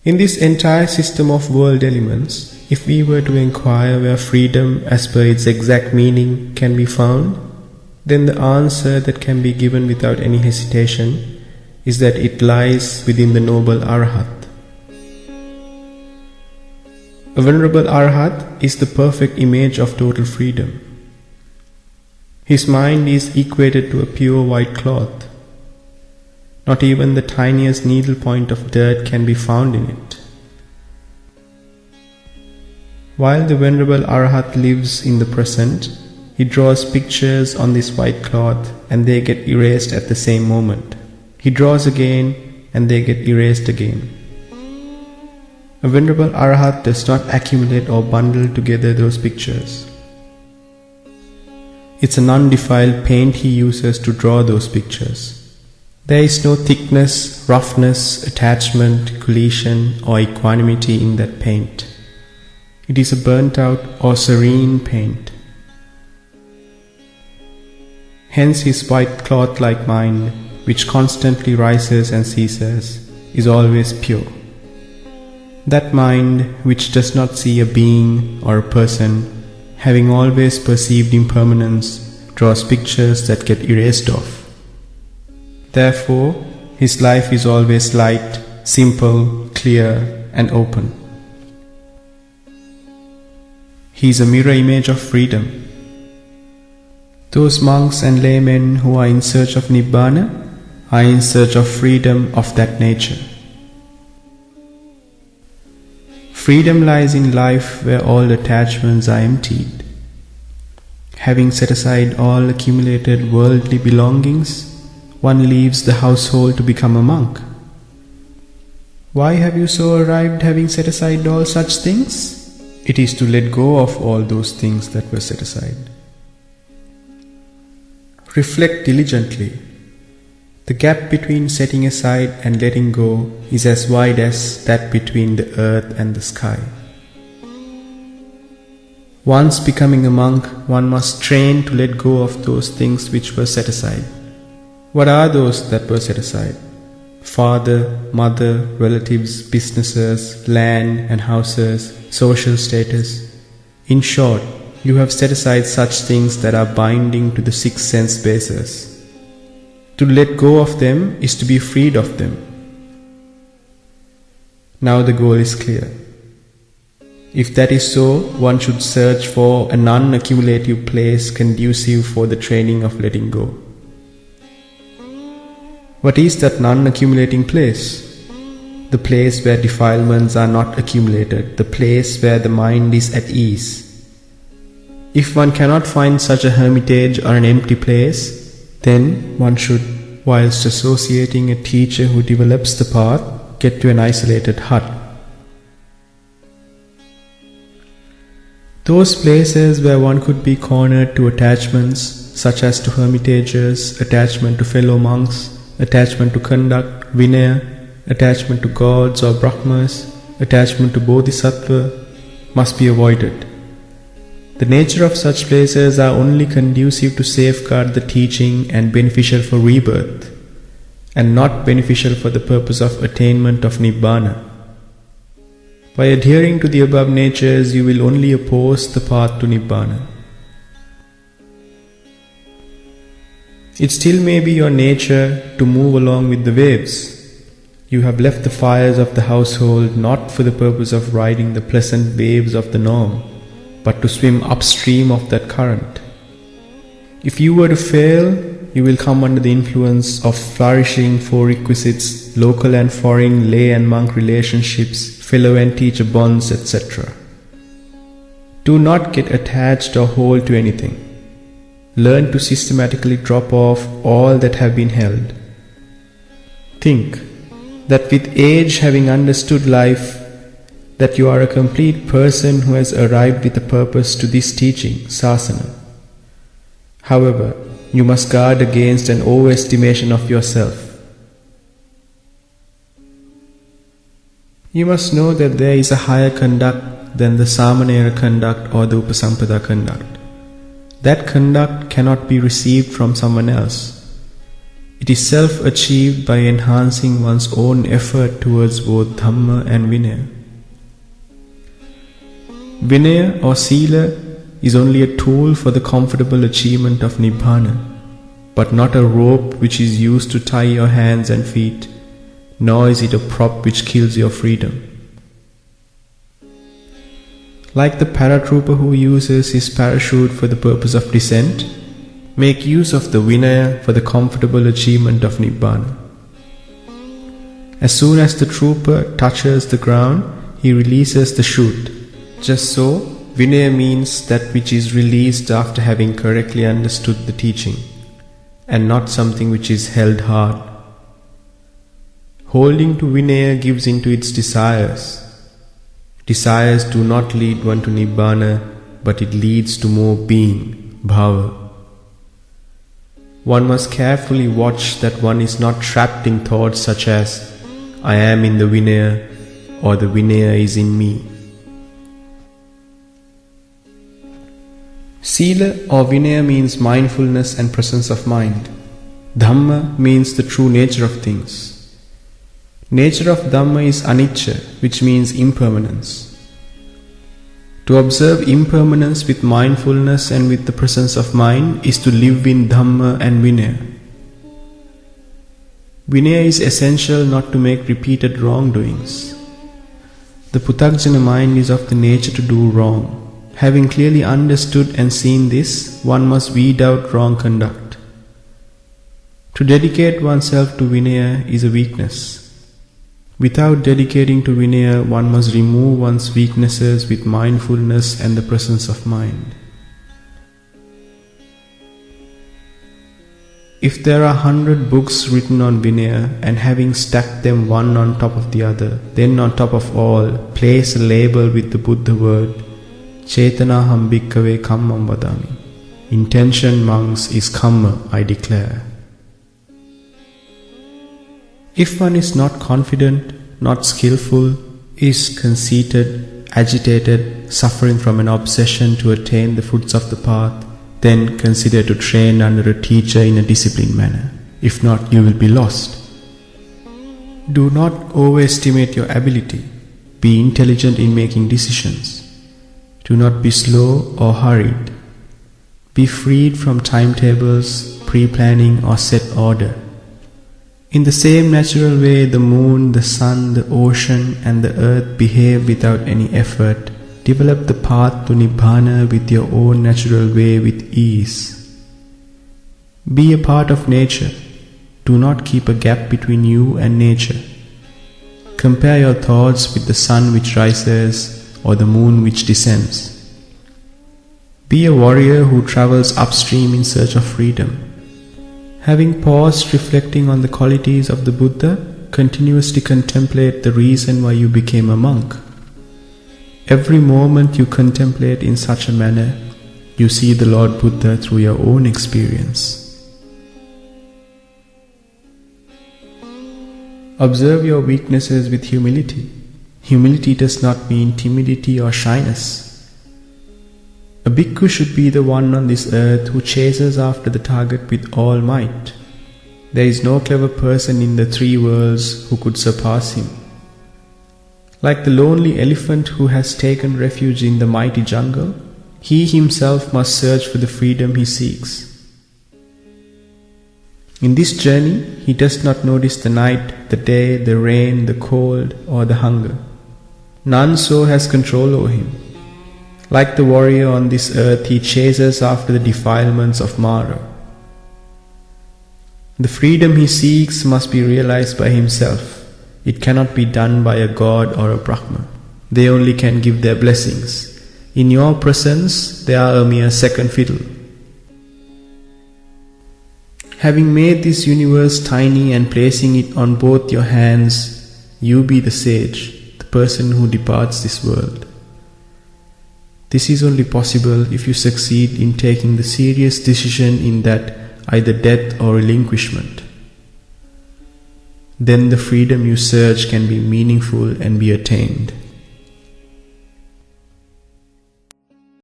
In this entire system of world elements, if we were to inquire where freedom as per its exact meaning can be found, then the answer that can be given without any hesitation is that it lies within the noble Arahat. A venerable Arahat is the perfect image of total freedom. His mind is equated to a pure white cloth. Not even the tiniest needle point of dirt can be found in it. While the venerable Arahat lives in the present, he draws pictures on this white cloth and they get erased at the same moment. He draws again and they get erased again. A venerable Arahat does not accumulate or bundle together those pictures. It's an undefiled paint he uses to draw those pictures. There is no thickness, roughness, attachment, collision or equanimity in that paint. It is a burnt out or serene paint. Hence his white cloth-like mind, which constantly rises and ceases, is always pure. That mind which does not see a being or a person, having always perceived impermanence, draws pictures that get erased off. Therefore, his life is always light, simple, clear, and open. He is a mirror image of freedom. Those monks and laymen who are in search of Nibbana are in search of freedom of that nature. Freedom lies in life where all attachments are emptied. Having set aside all accumulated worldly belongings, one leaves the household to become a monk. Why have you so arrived having set aside all such things? It is to let go of all those things that were set aside. Reflect diligently. The gap between setting aside and letting go is as wide as that between the earth and the sky. Once becoming a monk, one must train to let go of those things which were set aside. What are those that were set aside? Father, mother, relatives, businesses, land and houses, social status. In short, you have set aside such things that are binding to the six sense bases. To let go of them is to be freed of them. Now the goal is clear. If that is so, one should search for a non-accumulative place conducive for the training of letting go. What is that non-accumulating place? The place where defilements are not accumulated, the place where the mind is at ease. If one cannot find such a hermitage or an empty place, then one should, whilst associating a teacher who develops the path, get to an isolated hut. Those places where one could be cornered to attachments, such as to hermitages, attachment to fellow monks, attachment to conduct, vinaya, attachment to gods or brahmas, attachment to bodhisattva, must be avoided. The nature of such places are only conducive to safeguard the teaching and beneficial for rebirth, and not beneficial for the purpose of attainment of Nibbana. By adhering to the above natures, you will only oppose the path to Nibbana. It still may be your nature to move along with the waves. You have left the fires of the household not for the purpose of riding the pleasant waves of the norm, but to swim upstream of that current. If you were to fail, you will come under the influence of flourishing four requisites, local and foreign lay and monk relationships, fellow and teacher bonds, etc. Do not get attached or hold to anything. Learn to systematically drop off all that have been held. Think that with age, having understood life, that you are a complete person who has arrived with a purpose to this teaching, sasana. However, you must guard against an overestimation of yourself. You must know that there is a higher conduct than the samanera conduct or the upasampada conduct. That conduct cannot be received from someone else. It is self-achieved by enhancing one's own effort towards both Dhamma and Vinaya. Vinaya or Sila is only a tool for the comfortable achievement of Nibbana, but not a rope which is used to tie your hands and feet, nor is it a prop which kills your freedom. Like the paratrooper who uses his parachute for the purpose of descent, make use of the Vinaya for the comfortable achievement of Nibbana. As soon as the trooper touches the ground, he releases the chute. Just so, Vinaya means that which is released after having correctly understood the teaching, and not something which is held hard. Holding to Vinaya gives into its desires. Desires do not lead one to Nibbana, but it leads to more being, Bhava. One must carefully watch that one is not trapped in thoughts such as, I am in the Vinaya, or the Vinaya is in me. Sila or Vinaya means mindfulness and presence of mind. Dhamma means the true nature of things. Nature of Dhamma is anicca, which means impermanence. To observe impermanence with mindfulness and with the presence of mind is to live in Dhamma and Vinaya. Vinaya is essential not to make repeated wrongdoings. The Puthajjana mind is of the nature to do wrong. Having clearly understood and seen this, one must weed out wrong conduct. To dedicate oneself to Vinaya is a weakness. Without dedicating to Vinaya, one must remove one's weaknesses with mindfulness and the presence of mind. If there are 100 books written on Vinaya, and having stacked them one on top of the other, then on top of all, place a label with the Buddha word, Chetanaham bhikkhave kammam vadami. Intention, monks, is kamma, I declare. If one is not confident, not skillful, is conceited, agitated, suffering from an obsession to attain the fruits of the path, then consider to train under a teacher in a disciplined manner. If not, you will be lost. Do not overestimate your ability. Be intelligent in making decisions. Do not be slow or hurried. Be freed from timetables, pre-planning or set order. In the same natural way the moon, the sun, the ocean and the earth behave without any effort, develop the path to Nibbana with your own natural way with ease. Be a part of nature. Do not keep a gap between you and nature. Compare your thoughts with the sun which rises or the moon which descends. Be a warrior who travels upstream in search of freedom. Having paused reflecting on the qualities of the Buddha, continuously contemplate the reason why you became a monk. Every moment you contemplate in such a manner, you see the Lord Buddha through your own experience. Observe your weaknesses with humility. Humility does not mean timidity or shyness. A bhikkhu should be the one on this earth who chases after the target with all might. There is no clever person in the three worlds who could surpass him. Like the lonely elephant who has taken refuge in the mighty jungle, he himself must search for the freedom he seeks. In this journey, he does not notice the night, the day, the rain, the cold, or the hunger. None so has control over him. Like the warrior on this earth, he chases after the defilements of Mara. The freedom he seeks must be realized by himself. It cannot be done by a god or a Brahma. They only can give their blessings. In your presence, they are a mere second fiddle. Having made this universe tiny and placing it on both your hands, you be the sage, the person who departs this world. This is only possible if you succeed in taking the serious decision in that either death or relinquishment. Then the freedom you search can be meaningful and be attained.